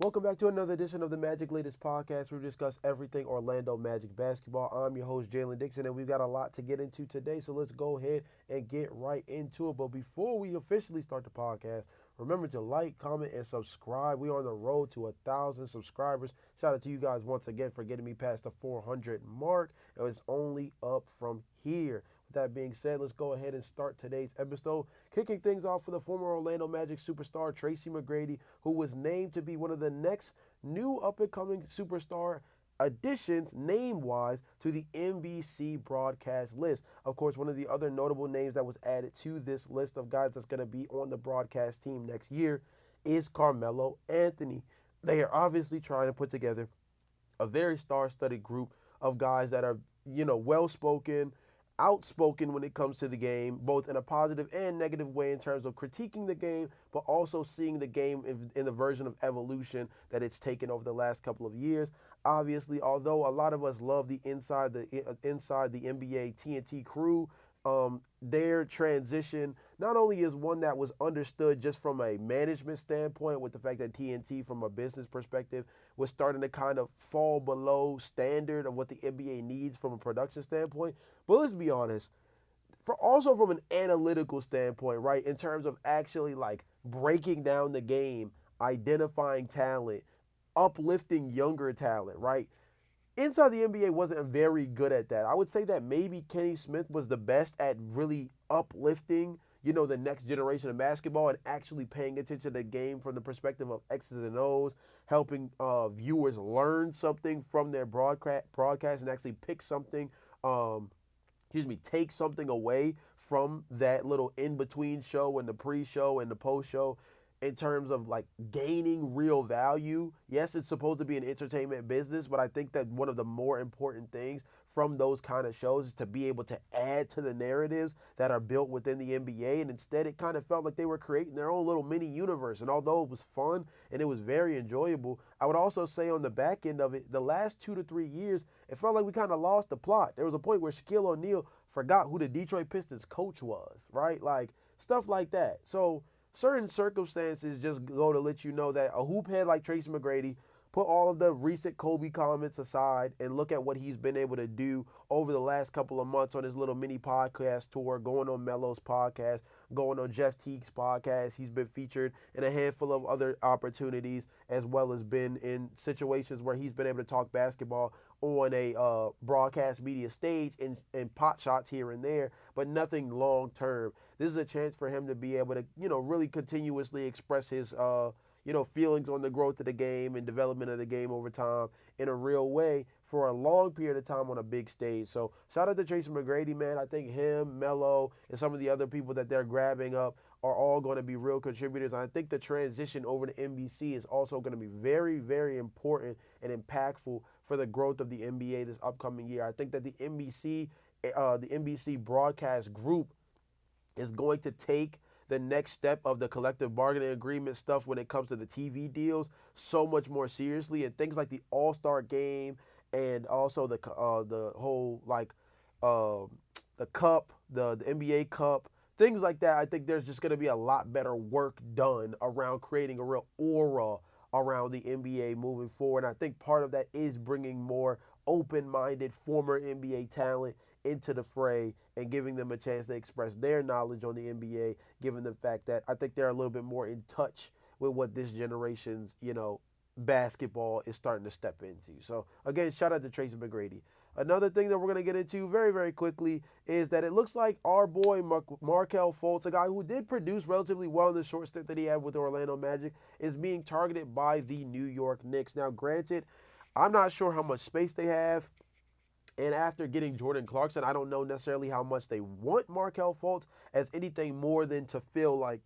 Welcome back to another edition of the Magic Latest Podcast, where we discuss everything Orlando Magic basketball. I'm your host, Jalon Dixon, and we've got a lot to get into today, so let's go ahead and get right into it. But before we officially start the podcast, remember to like, comment, and subscribe. We are on the road to 1,000 subscribers. Shout out to you guys once again for getting me past the 400 mark. It was only up from here. With that being said, let's go ahead and start today's episode. Kicking things off for the former Orlando Magic superstar Tracy McGrady, who was named to be one of the next new up-and-coming superstar additions, name-wise, to the NBC broadcast list. Of course, one of the other notable names that was added to this list of guys that's going to be on the broadcast team next year is Carmelo Anthony. They are obviously trying to put together a very star-studded group of guys that are, well-spoken, outspoken when it comes to the game, both in a positive and negative way in terms of critiquing the game, but also seeing the game in the version of evolution that it's taken over the last couple of years. Obviously, although a lot of us love the inside the NBA TNT crew, their transition not only is one that was understood just from a management standpoint, with the fact that TNT from a business perspective was starting to kind of fall below standard of what the NBA needs from a production standpoint, but let's be honest, for also from an analytical standpoint, right, in terms of actually like breaking down the game, identifying talent, uplifting younger talent, right? Inside the NBA wasn't very good at that. I would say that maybe Kenny Smith was the best at really uplifting, the next generation of basketball and actually paying attention to the game from the perspective of X's and O's, helping viewers learn something from their broadcast and actually pick something, take something away from that little in-between show and the pre-show and the post-show in terms of like gaining real value. Yes, it's supposed to be an entertainment business, but I think that one of the more important things from those kind of shows is to be able to add to the narratives that are built within the NBA. And instead, it kind of felt like they were creating their own little mini universe. And although it was fun and it was very enjoyable, I would also say on the back end of it, the last 2 to 3 years, it felt like we kind of lost the plot. There was a point where Shaquille O'Neal forgot who the Detroit Pistons coach was, right? Like stuff like that. So certain circumstances just go to let you know that a hoop head like Tracy McGrady, put all of the recent Kobe comments aside and look at what he's been able to do over the last couple of months on his little mini podcast tour, going on Melo's podcast, going on Jeff Teague's podcast. He's been featured in a handful of other opportunities, as well as been in situations where he's been able to talk basketball on a broadcast media stage and pot shots here and there, but nothing long term. This is a chance for him to be able to, really continuously express his, feelings on the growth of the game and development of the game over time in a real way for a long period of time on a big stage. So shout out to Tracy McGrady, man. I think him, Melo, and some of the other people that they're grabbing up are all going to be real contributors. And I think the transition over to NBC is also going to be very, very important and impactful for the growth of the NBA this upcoming year. I think that the NBC broadcast group is going to take the next step of the collective bargaining agreement stuff when it comes to the TV deals so much more seriously, and things like the All-Star game and also the whole the cup, the NBA Cup, things like that. I think there's just going to be a lot better work done around creating a real aura around the NBA moving forward. And I think part of that is bringing more open-minded former NBA talent into the fray and giving them a chance to express their knowledge on the NBA, given the fact that I think they're a little bit more in touch with what this generation's, basketball is starting to step into. So again, shout out to Tracy McGrady. Another thing that we're going to get into very, very quickly is that it looks like our boy Markelle Fultz, a guy who did produce relatively well in the short stint that he had with the Orlando Magic, is being targeted by the New York Knicks. Now, granted, I'm not sure how much space they have. And after getting Jordan Clarkson, I don't know necessarily how much they want Markelle Fultz as anything more than to fill like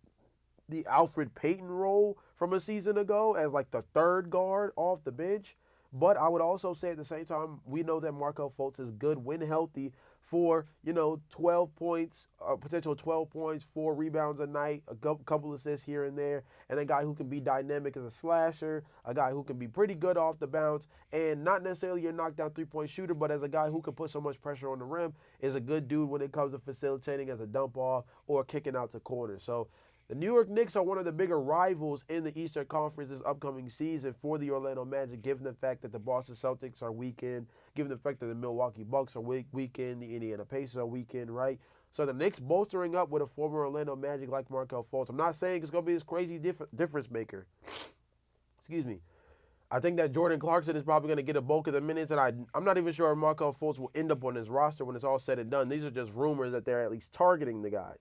the Alfred Payton role from a season ago as like the third guard off the bench. But I would also say at the same time, we know that Markelle Fultz is good when healthy for, 12 points, potential 12 points, 4 rebounds a night, a couple assists here and there, and a guy who can be dynamic as a slasher, a guy who can be pretty good off the bounce, and not necessarily your knockdown three-point shooter, but as a guy who can put so much pressure on the rim, is a good dude when it comes to facilitating as a dump off or kicking out to corners. So The New York Knicks are one of the bigger rivals in the Eastern Conference this upcoming season for the Orlando Magic, given the fact that the Boston Celtics are weakened, given the fact that the Milwaukee Bucks are weakened, the Indiana Pacers are weakened, right? So the Knicks bolstering up with a former Orlando Magic like Markelle Fultz. I'm not saying it's going to be this crazy difference maker. Excuse me. I think that Jordan Clarkson is probably going to get a bulk of the minutes, and I'm not even sure if Markelle Fultz will end up on his roster when it's all said and done. These are just rumors that they're at least targeting the guy.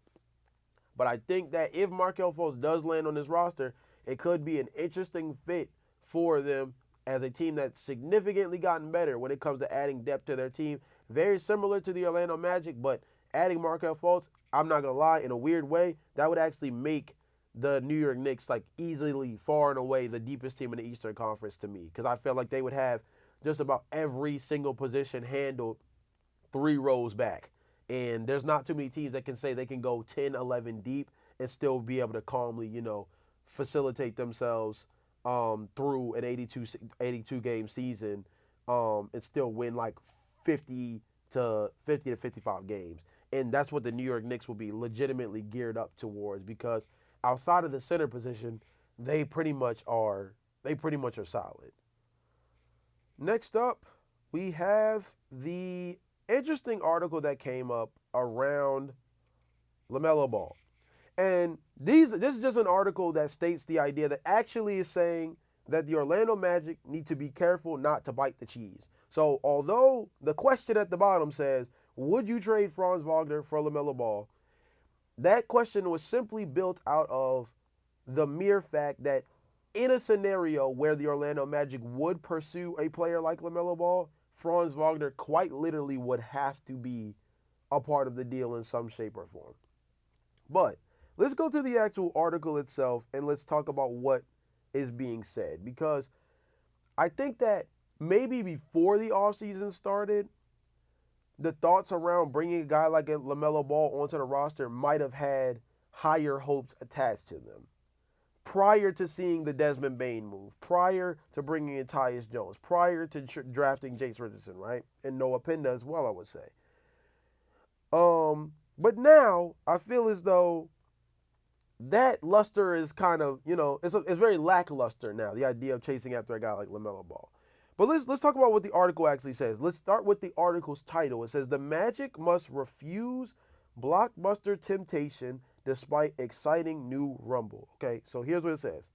But I think that if Markelle Fultz does land on this roster, it could be an interesting fit for them as a team that's significantly gotten better when it comes to adding depth to their team. Very similar to the Orlando Magic, but adding Markelle Fultz, I'm not going to lie, in a weird way, that would actually make the New York Knicks like easily, far and away, the deepest team in the Eastern Conference to me. Because I feel like they would have just about every single position handled 3 rows back. And there's not too many teams that can say they can go 10, 11 deep and still be able to calmly, facilitate themselves through an 82 game season and still win like 50 to 55 games. And that's what the New York Knicks will be legitimately geared up towards, because outside of the center position, they pretty much are solid. Next up, we have the interesting article that came up around LaMelo Ball. And this is just an article that states the idea that actually is saying that the Orlando Magic need to be careful not to bite the cheese. So although the question at the bottom says, would you trade Franz Wagner for LaMelo Ball? That question was simply built out of the mere fact that in a scenario where the Orlando Magic would pursue a player like LaMelo Ball, Franz Wagner quite literally would have to be a part of the deal in some shape or form. But let's go to the actual article itself and let's talk about what is being said, because I think that maybe before the offseason started, the thoughts around bringing a guy like a LaMelo Ball onto the roster might have had higher hopes attached to them. Prior to seeing the Desmond Bane move, prior to bringing in Tyus Jones, prior to drafting Jace Richardson, right? And Noah Pinda as well, I would say. But now I feel as though that luster is kind of, it's very lackluster now, the idea of chasing after a guy like LaMelo Ball. But let's talk about what the article actually says. Let's start with the article's title. It says, "The Magic must refuse blockbuster temptation despite exciting new rumble." Okay, so here's what it says.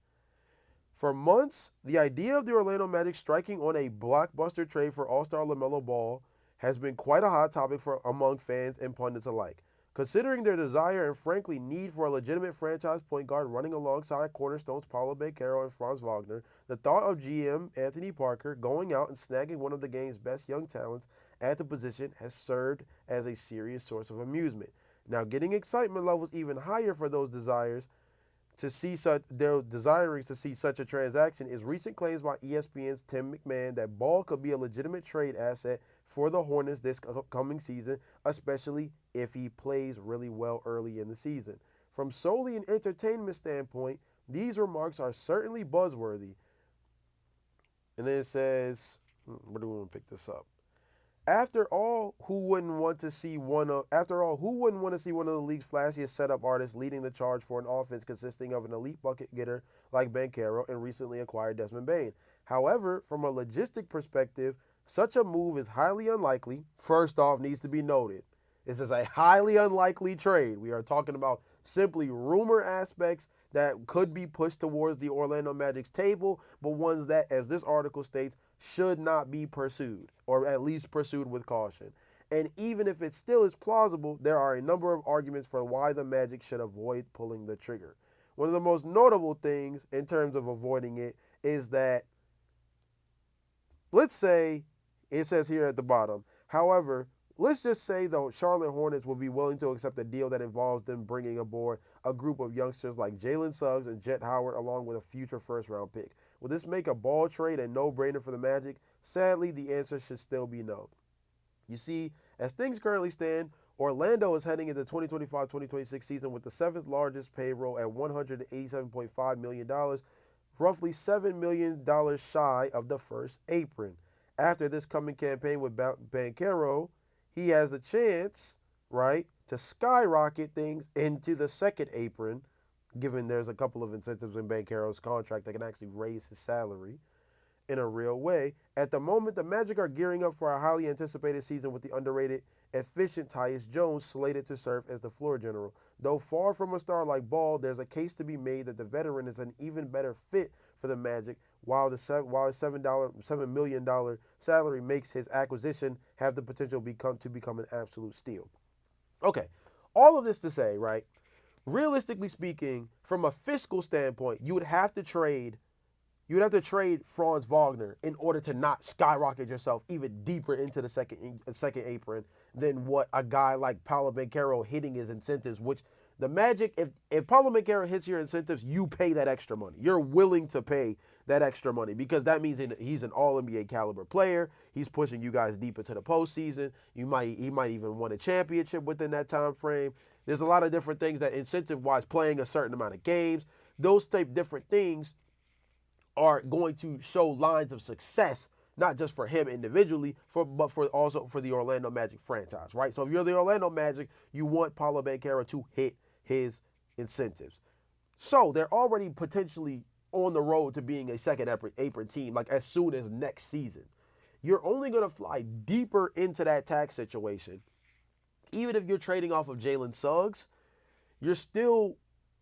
For months, the idea of the Orlando Magic striking on a blockbuster trade for All-Star LaMelo Ball has been quite a hot topic among fans and pundits alike. Considering their desire and frankly need for a legitimate franchise point guard running alongside cornerstones Paolo Banchero and Franz Wagner, the thought of GM Anthony Parker going out and snagging one of the game's best young talents at the position has served as a serious source of amusement. Now, getting excitement levels even higher for those desiring to see such a transaction is recent claims by ESPN's Tim McMahon that Ball could be a legitimate trade asset for the Hornets this coming season, especially if he plays really well early in the season. From solely an entertainment standpoint, these remarks are certainly buzzworthy. And then it says, where do we want to pick this up? After all, who wouldn't want to see one of the league's flashiest setup artists leading the charge for an offense consisting of an elite bucket getter like Banchero and recently acquired Desmond Bane? However, from a logistic perspective, such a move is highly unlikely. First off, needs to be noted, this is a highly unlikely trade. We are talking about simply rumor aspects that could be pushed towards the Orlando Magic's table, but ones that, as this article states, should not be pursued, or at least pursued with caution. And even if it still is plausible, there are a number of arguments for why the Magic should avoid pulling the trigger. One of the most notable things in terms of avoiding it is that, let's say, it says here at the bottom, however, let's just say the Charlotte Hornets will be willing to accept a deal that involves them bringing aboard a group of youngsters like Jalen Suggs and Jet Howard along with a future first-round pick. Will this make a Ball trade a no-brainer for the Magic? Sadly, the answer should still be no. You see, as things currently stand, Orlando is heading into the 2025-2026 season with the 7th largest payroll at $187.5 million, roughly $7 million shy of the first apron. After this coming campaign with Banchero, he has a chance, right, to skyrocket things into the second apron given there's a couple of incentives in Banchero's contract that can actually raise his salary in a real way. At the moment, the Magic are gearing up for a highly anticipated season with the underrated, efficient Tyus Jones slated to serve as the floor general. Though far from a star like Ball, there's a case to be made that the veteran is an even better fit for the Magic, while his $7 million salary makes his acquisition have the potential to become an absolute steal. Okay, all of this to say, right, realistically speaking, from a fiscal standpoint, you would have to trade Franz Wagner in order to not skyrocket yourself even deeper into the second apron than what a guy like Paolo Banchero hitting his incentives, which the Magic, if Paolo Banchero hits your incentives, you pay that extra money. You're willing to pay that extra money because that means he's an all-NBA caliber player. He's pushing you guys deep into the postseason. He might even win a championship within that time frame. There's a lot of different things that incentive-wise, playing a certain amount of games, those type different things are going to show lines of success, not just for him individually, but also for the Orlando Magic franchise, right? So if you're the Orlando Magic, you want Paolo Banchero to hit his incentives. So they're already potentially on the road to being a second apron team, like as soon as next season. You're only going to fly deeper into that tax situation. Even if you're trading off of Jalen Suggs, you're still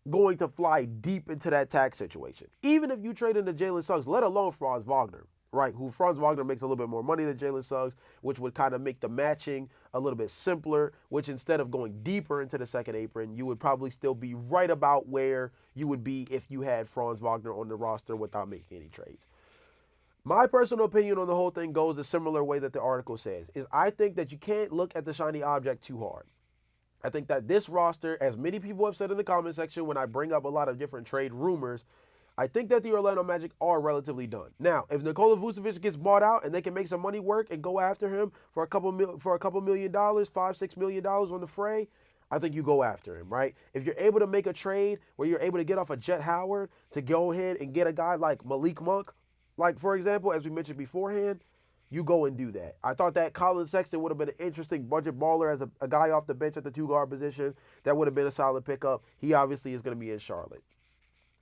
going to fly deep into that tax situation. Even if you trade into Jalen Suggs, let alone Franz Wagner, right? Who Franz Wagner makes a little bit more money than Jalen Suggs, which would kind of make the matching a little bit simpler, which instead of going deeper into the second apron, you would probably still be right about where you would be if you had Franz Wagner on the roster without making any trades. My personal opinion on the whole thing goes a similar way that the article says, is I think that you can't look at the shiny object too hard. I think that this roster, as many people have said in the comment section when I bring up a lot of different trade rumors, I think that the Orlando Magic are relatively done. Now, if Nikola Vucevic gets bought out and they can make some money work and go after him for a couple $1 million, $5-6 million on the fray, I think you go after him, right? If you're able to make a trade where you're able to get off a Jet Howard to go ahead and get a guy like Malik Monk, like for example, as we mentioned beforehand, you go and do that. I thought that Colin Sexton would have been an interesting budget baller as a guy off the bench at the two-guard position. That would have been a solid pickup. He obviously is going to be in Charlotte,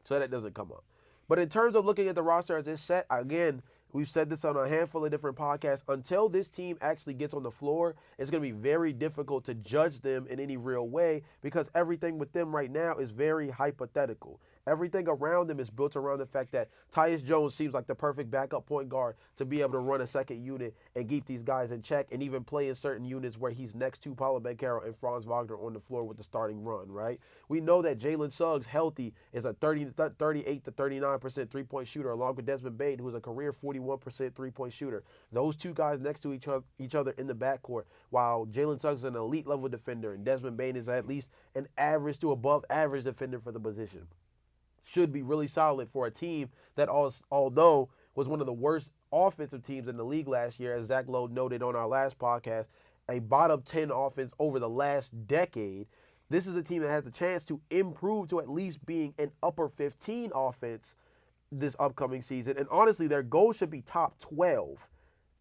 so that doesn't come up. But in terms of looking at the roster as it's set, again, we've said this on a handful of different podcasts. Until this team actually gets on the floor, it's going to be very difficult to judge them in any real way because everything with them right now is very hypothetical. Everything around them is built around the fact that Tyus Jones seems like the perfect backup point guard to be able to run a second unit and keep these guys in check and even play in certain units where he's next to Paolo Banchero and Franz Wagner on the floor with the starting run, right? We know that Jalen Suggs, healthy, is a 38 to 39% three-point shooter, along with Desmond Bane, who is a career 41% three-point shooter. Those two guys next to each other in the backcourt, while Jalen Suggs is an elite-level defender and Desmond Bane is at least an average to above-average defender for the position. Should be really solid for a team that, although was one of the worst offensive teams in the league last year, as Zach Lowe noted on our last podcast, a bottom 10 offense over the last decade. This is a team that has a chance to improve to at least being an upper 15 offense this upcoming season. And honestly, their goal should be top 12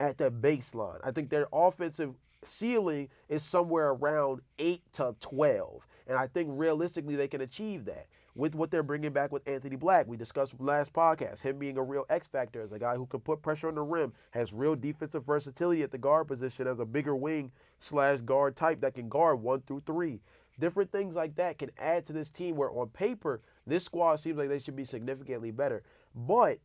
at the baseline. I think their offensive ceiling is somewhere around 8 to 12. And I think realistically they can achieve that with what they're bringing back with Anthony Black. We discussed last podcast, him being a real X factor as a guy who can put pressure on the rim, has real defensive versatility at the guard position as a bigger wing / guard type that can guard 1 through 3. Different things like that can add to this team where on paper, this squad seems like they should be significantly better. But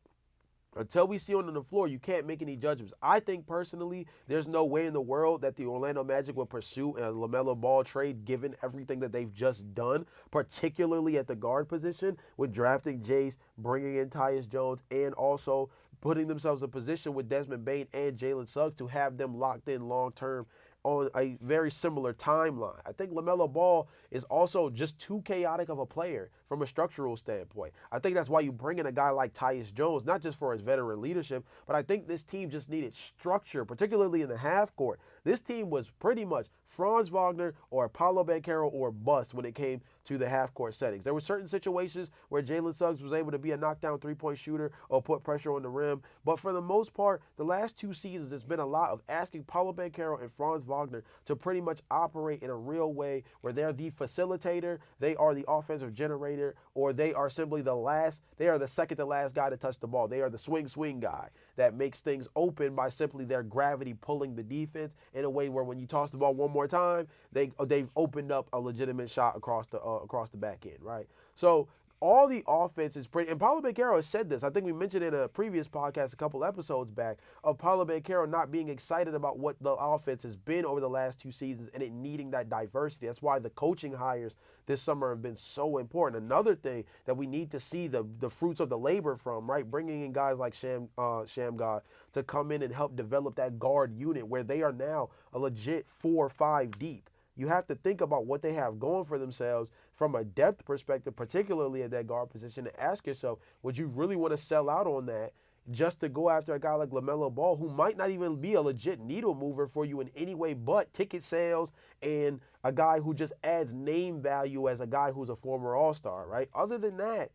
until we see on the floor, you can't make any judgments. I think personally, there's no way in the world that the Orlando Magic will pursue a LaMelo Ball trade given everything that they've just done, particularly at the guard position with drafting Jace, bringing in Tyus Jones, and also putting themselves in position with Desmond Bane and Jalen Suggs to have them locked in long-term on a very similar timeline. I think LaMelo Ball is also just too chaotic of a player from a structural standpoint. I think that's why you bring in a guy like Tyus Jones, not just for his veteran leadership, but I think this team just needed structure, particularly in the half court. This team was pretty much Franz Wagner or Paolo Banchero or bust when it came to the half-court settings. There were certain situations where Jalen Suggs was able to be a knockdown three-point shooter or put pressure on the rim, but for the most part, the last 2 seasons, it's been a lot of asking Paolo Banchero and Franz Wagner to pretty much operate in a real way where they're the facilitator, they are the offensive generator, or they are simply they are the second to last guy to touch the ball. They are the swing guy that makes things open by simply their gravity pulling the defense in a way where when you toss the ball one more time, they've opened up a legitimate shot across the back end, right? So all the offense is pretty, and Paolo Banchero has said this. I think we mentioned in a previous podcast a couple episodes back of Paolo Banchero not being excited about what the offense has been over the last 2 seasons and it needing that diversity. That's why the coaching hires this summer have been so important. Another thing that we need to see the fruits of the labor from, right? Bringing in guys like Shamgar to come in and help develop that guard unit where they are now a legit 4 or 5 deep. You have to think about what they have going for themselves from a depth perspective, particularly at that guard position, and ask yourself, would you really want to sell out on that just to go after a guy like LaMelo Ball, who might not even be a legit needle mover for you in any way but ticket sales and a guy who just adds name value as a guy who's a former All-Star, right? Other than that,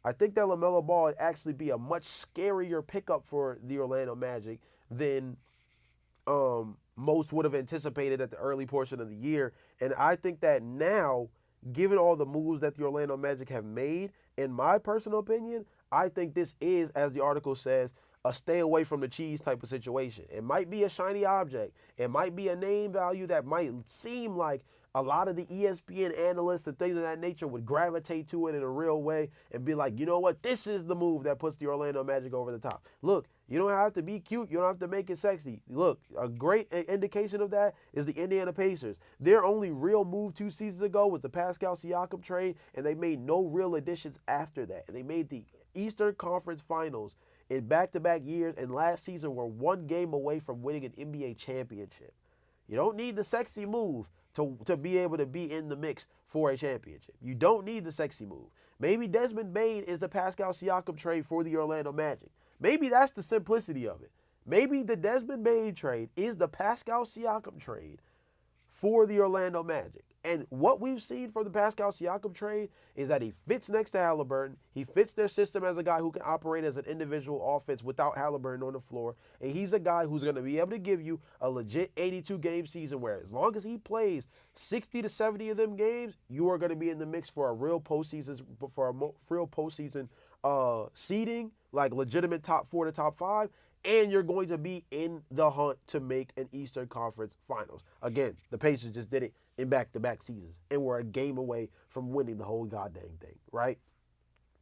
I think that LaMelo Ball would actually be a much scarier pickup for the Orlando Magic than most would have anticipated at the early portion of the year. And I think that now, given all the moves that the Orlando Magic have made, in my personal opinion, I think this is, as the article says, a stay away from the cheese type of situation. It might be a shiny object. It might be a name value that might seem like a lot of the ESPN analysts and things of that nature would gravitate to it in a real way and be like, you know what, this is the move that puts the Orlando Magic over the top. Look, you don't have to be cute. You don't have to make it sexy. Look, a great indication of that is the Indiana Pacers. Their only real move 2 seasons ago was the Pascal Siakam trade, and they made no real additions after that. And they made the Eastern Conference Finals in back-to-back years, and last season were 1 game away from winning an NBA championship. You don't need the sexy move to be able to be in the mix for a championship. You don't need the sexy move. Maybe Desmond Bane is the Pascal Siakam trade for the Orlando Magic. Maybe that's the simplicity of it. Maybe the Desmond Bane trade is the Pascal Siakam trade for the Orlando Magic. And what we've seen from the Pascal Siakam trade is that he fits next to Halliburton. He fits their system as a guy who can operate as an individual offense without Halliburton on the floor. And he's a guy who's going to be able to give you a legit 82-game season where as long as he plays 60 to 70 of them games, you are going to be in the mix for a real postseason, seeding, like legitimate top 4 to top 5. And you're going to be in the hunt to make an Eastern Conference Finals. Again, the Pacers just did it in back-to-back seasons, and we're a game away from winning the whole goddamn thing, right?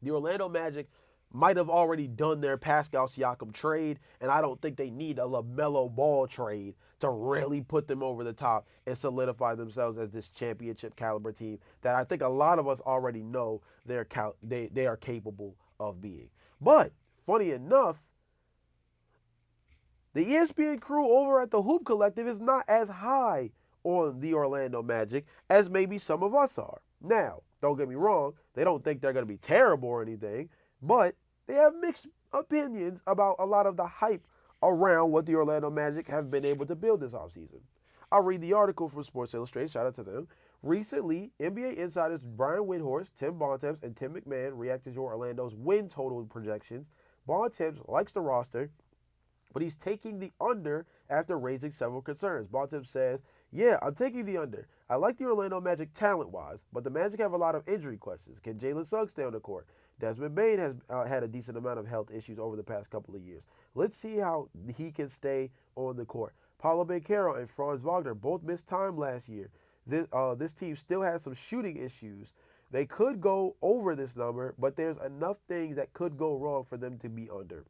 The Orlando Magic might have already done their Pascal Siakam trade, and I don't think they need a LaMelo Ball trade to really put them over the top and solidify themselves as this championship caliber team that I think a lot of us already know they are capable of being. But, funny enough, the ESPN crew over at the Hoop Collective is not as high on the Orlando Magic as maybe some of us are. Now, don't get me wrong, they don't think they're going to be terrible or anything, but they have mixed opinions about a lot of the hype around what the Orlando Magic have been able to build this offseason. I'll read the article from Sports Illustrated, shout out to them. Recently, NBA insiders Brian Windhorst, Tim Bontemps, and Tim McMahon reacted to Orlando's win total projections. Bontemps likes the roster, but he's taking the under after raising several concerns. Bontemps says, yeah, I'm taking the under. I like the Orlando Magic talent-wise, but the Magic have a lot of injury questions. Can Jalen Suggs stay on the court? Desmond Bane has had a decent amount of health issues over the past couple of years. Let's see how he can stay on the court. Paolo Banchero and Franz Wagner both missed time last year. This team still has some shooting issues. They could go over this number, but there's enough things that could go wrong for them to be under.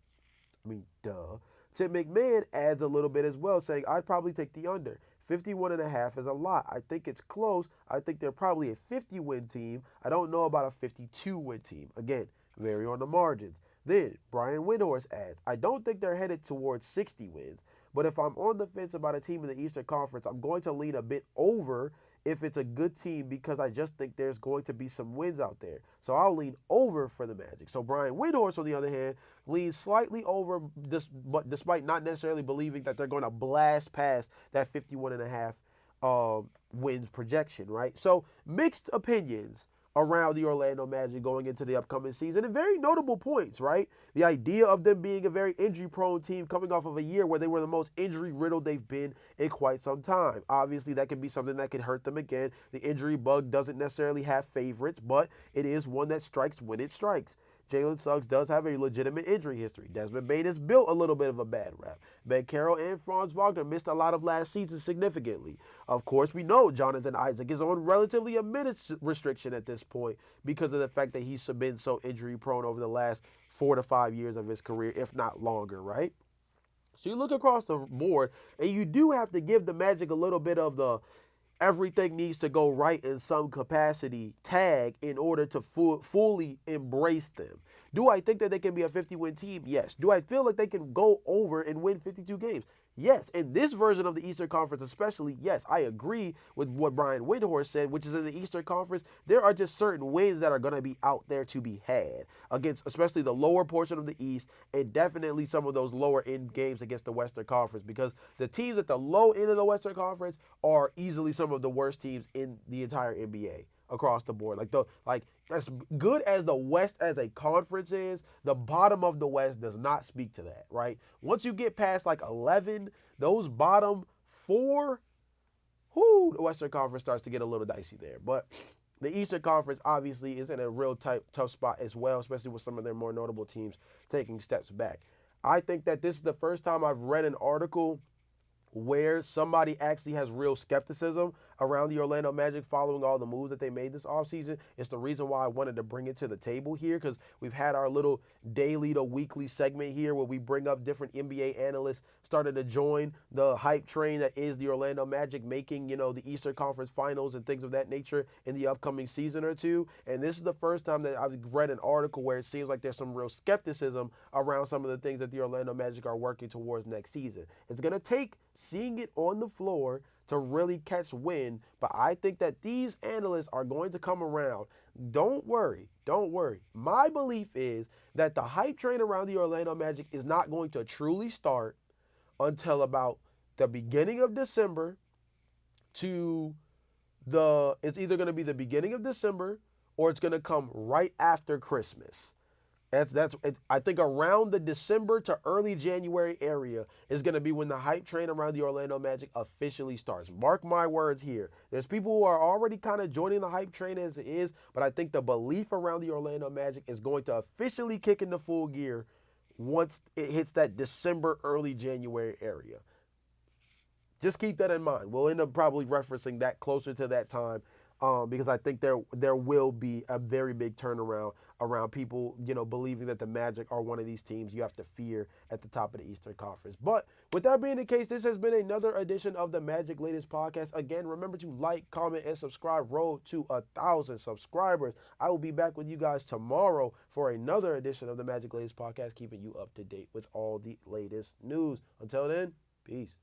I mean, duh. Tim McMahon adds a little bit as well, saying, I'd probably take the under. 51.5 is a lot. I think it's close. I think they're probably a 50-win team. I don't know about a 52-win team. Again, vary on the margins. Then, Brian Windhorst adds, I don't think they're headed towards 60 wins, but if I'm on the fence about a team in the Eastern Conference, I'm going to lean a bit over if it's a good team because I just think there's going to be some wins out there. So I'll lean over for the Magic. So Brian Windhorst, on the other hand, leans slightly over, but despite not necessarily believing that they're going to blast past that 51.5 wins projection, right? So mixed opinions around the Orlando Magic going into the upcoming season, and very notable points, right? The idea of them being a very injury-prone team coming off of a year where they were the most injury-riddled they've been in quite some time. Obviously, that can be something that could hurt them again. The injury bug doesn't necessarily have favorites, but it is one that strikes when it strikes. Jalen Suggs does have a legitimate injury history. Desmond Bane has built a little bit of a bad rap. Ben Carroll and Franz Wagner missed a lot of last season significantly. Of course, we know Jonathan Isaac is on relatively a minutes restriction at this point because of the fact that he's been so injury prone over the last 4 to 5 years of his career, if not longer, right? So you look across the board, and you do have to give the Magic a little bit of the everything needs to go right in some capacity tag in order to fully embrace them. Do I think that they can be a 50-win team? Yes. Do I feel like they can go over and win 52 games? Yes. In this version of the Eastern Conference especially, yes, I agree with what Brian Windhorst said, which is in the Eastern Conference, there are just certain wins that are going to be out there to be had against especially the lower portion of the East and definitely some of those lower end games against the Western Conference, because the teams at the low end of the Western Conference are easily some of the worst teams in the entire NBA across the board. Like as good as the West as a conference is, the bottom of the West does not speak to that, right? Once you get past like 11, those bottom four, the Western Conference starts to get a little dicey there. But the Eastern Conference obviously is in a real tough spot as well, especially with some of their more notable teams taking steps back. I think that this is the first time I've read an article where somebody actually has real skepticism around the Orlando Magic following all the moves that they made this offseason. It's the reason why I wanted to bring it to the table here, because we've had our little daily to weekly segment here where we bring up different NBA analysts starting to join the hype train that is the Orlando Magic making, the Eastern Conference Finals and things of that nature in the upcoming season or two. And this is the first time that I've read an article where it seems like there's some real skepticism around some of the things that the Orlando Magic are working towards next season. It's going to take seeing it on the floor to really catch wind, but I think that these analysts are going to come around. Don't worry. My belief is that the hype train around the Orlando Magic is not going to truly start until about the beginning of December it's either going to be the beginning of December or it's going to come right after Christmas. I think around the December to early January area is going to be when the hype train around the Orlando Magic officially starts. Mark my words here. There's people who are already kind of joining the hype train as it is, but I think the belief around the Orlando Magic is going to officially kick into full gear once it hits that December, early January area. Just keep that in mind. We'll end up probably referencing that closer to that time, because I think there will be a very big turnaround around people, believing that the Magic are one of these teams you have to fear at the top of the Eastern Conference. But with that being the case, this has been another edition of the Magic Latest Podcast. Again, remember to like, comment, and subscribe. Road to 1,000 subscribers. I will be back with you guys tomorrow for another edition of the Magic Latest Podcast, keeping you up to date with all the latest news. Until then, peace.